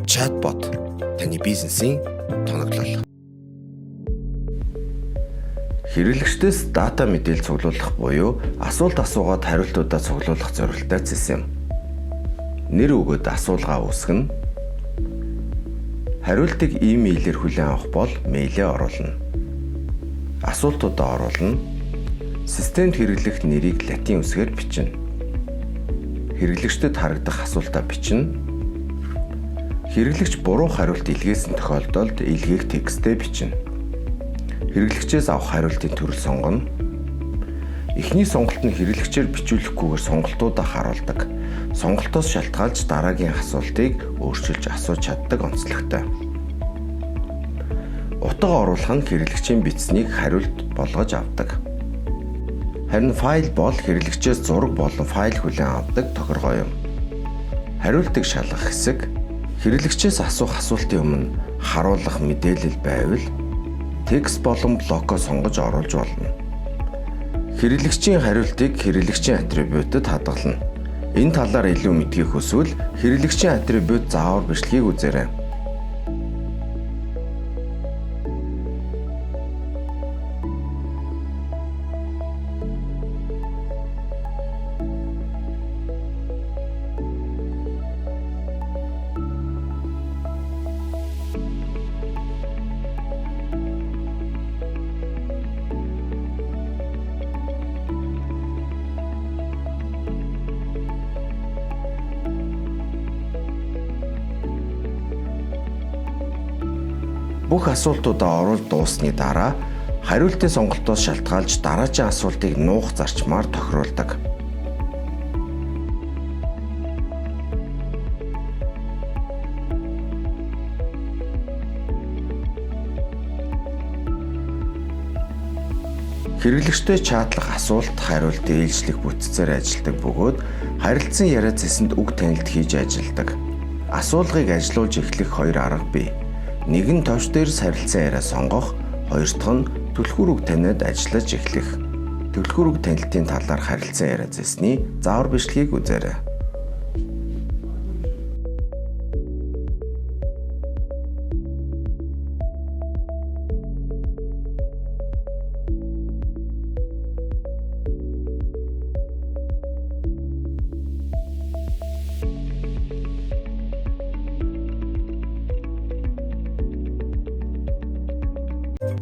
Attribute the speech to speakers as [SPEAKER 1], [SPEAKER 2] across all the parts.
[SPEAKER 1] Chatbot таны бизнесийн тоноглол. Хэрэглэгчдээс дата мэдээлэл цуглуулах буюу асуулт асуугаад хариултуудаа цуглуулах зорилттой систем. Нэр өгөөд асуулгаа үүсгэнэ. Хариултыг имэйлээр хүлээн авах бол мэйлээ оруулна. Асуултуудаа оруулна. Системд хэрэглэх нэрийг латин үсгээр бичнэ. Хэрэглэгчдэд харагдах асуултаа бичнэ. Хэрэглэгч буруу хариулт илгээсэн тохиолдолд илгээх текстээ бичнэ. Хэрэглэгчээс авах хариултын төрөл сонгоно. Эхний сонголт нь хэрэглэгчээр бичүүлэхгүйгээр сонголтуудаа харуулдаг. Сонголтоос шалтгаалж дараагийн асуултыг өөрчилж асууж чаддаг онцлогтой. Утга оруулах нь хэрэглэгчийн бичсэнийг хариулт болгож авдаг. Харин файл бол хэрэглэгчээс зураг болон файл хүлээн авдаг тохиргоо юм. Хариултыг шалгах хэсэг хэрэглэгчээс асуух асуултын өмнө харуулах мэдээлэл байвал текст болон блокоо сонгож оруулж болно. Хэрэглэгчийн хариултыг хэрэглэгчийн атрибутад хадгална. Энэ талаар илүү мэдхийг хүсвэл хэрэглэгчийн атрибут заавар бичлэгийг үзээрэй. Бүх асуултуудаа оруулж дууссаны дараа хариултын сонголтоос шалтгаалж дараагийн асуултыг нуух зарчмаар тохируулдаг. Хэрэглэгчтэй чатлах асуулт хариулт ээлжлэх бүтцээр ажилладаг бөгөөд харилцан яриа зэсэнд үг танилт хийж ажилладаг. Асуулгыг ажилуулж эхлэх хоёр арга бий. Нэг нь товч дээрс харилцан яриа сонгох, хоёр дахь нь түлхүүр үг таниад ажиллаж эхлэх. Түлхүүр үг танилтын талаар харилцан яриа зэсний заавар бичлэгийг үзээрэй.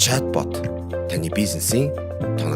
[SPEAKER 1] Chatbot таны бизнесийн тоноглол.